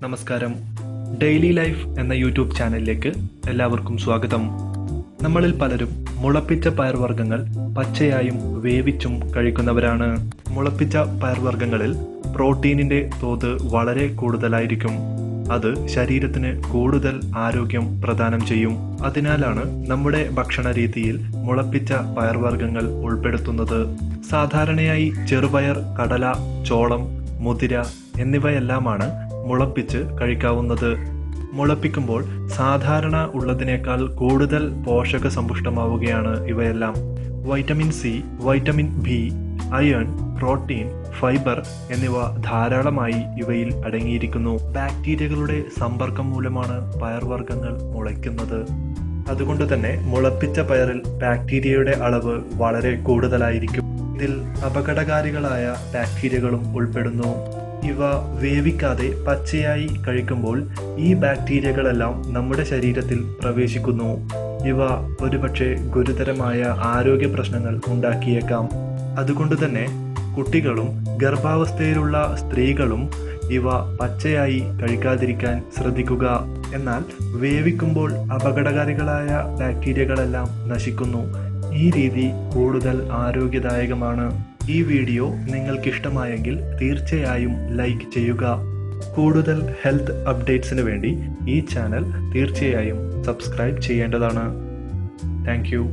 നമസ്കാരം. Daily life എന്ന YouTube ചാനലിലേക്ക് എല്ലാവർക്കും സ്വാഗതം. നമ്മളിൽ പലരും മുളപ്പിച്ച പയർവർഗ്ഗങ്ങൾ പച്ചയായും വേവിച്ചും കഴിക്കുന്നവരാണ്. മുളപ്പിച്ച പയർവർഗ്ഗങ്ങളിൽ പ്രോട്ടീനിൻ്റെ തോത് വളരെ കൂടുതലായിരിക്കും. അത് ശരീരത്തിന് കൂടുതൽ ആരോഗ്യം പ്രദാനം ചെയ്യും. അതിനാലാണ് നമ്മുടെ ഭക്ഷണ രീതിയിൽ മുളപ്പിച്ച പയർവർഗ്ഗങ്ങൾ ഉൾപ്പെടുത്തുന്നത്. സാധാരണയായി ചെറുപയർ, കടല, ചോളം, മുതിര എന്നിവയെല്ലാമാണ് മുളപ്പിച്ച് കഴിക്കാവുന്നത്. മുളപ്പിക്കുമ്പോൾ സാധാരണ ഉള്ളതിനേക്കാൾ കൂടുതൽ പോഷക സമ്പുഷ്ടമാവുകയാണ് ഇവയെല്ലാം. Vitamin C, vitamin B, iron, protein, fibre എന്നിവ ധാരാളമായി ഇവയിൽ അടങ്ങിയിരിക്കുന്നു. ബാക്ടീരിയകളുടെ സമ്പർക്കം മൂലമാണ് പയർവർഗ്ഗങ്ങൾ മുളയ്ക്കുന്നത്. അതുകൊണ്ട് തന്നെ മുളപ്പിച്ച പയറിൽ ബാക്ടീരിയയുടെ അളവ് വളരെ കൂടുതലായിരിക്കും. ഇതിൽ അപകടകാരികളായ ബാക്ടീരിയകളും ഉൾപ്പെടുന്നു. ഇവ വേവിക്കാതെ പച്ചയായി കഴിക്കുമ്പോൾ ഈ ബാക്ടീരിയകളെല്ലാം നമ്മുടെ ശരീരത്തിൽ പ്രവേശിക്കുന്നു. ഇവ ഒരുപക്ഷെ ഗുരുതരമായ ആരോഗ്യ പ്രശ്നങ്ങൾ ഉണ്ടാക്കിയേക്കാം. അതുകൊണ്ട് തന്നെ കുട്ടികളും ഗർഭാവസ്ഥയിലുള്ള സ്ത്രീകളും ഇവ പച്ചയായി കഴിക്കാതിരിക്കാൻ ശ്രദ്ധിക്കുക. എന്നാൽ വേവിക്കുമ്പോൾ അപകടകാരികളായ ബാക്ടീരിയകളെല്ലാം നശിക്കുന്നു. ഈ രീതി കൂടുതൽ ആരോഗ്യദായകമാണ്. ഈ വീഡിയോ നിങ്ങൾക്കിഷ്ടമായെങ്കിൽ തീർച്ചയായും ലൈക്ക് ചെയ്യുക. കൂടുതൽ ഹെൽത്ത് അപ്ഡേറ്റ്സിന് വേണ്ടി ഈ ചാനൽ തീർച്ചയായും സബ്സ്ക്രൈബ് ചെയ്യേണ്ടതാണ്. Thank you.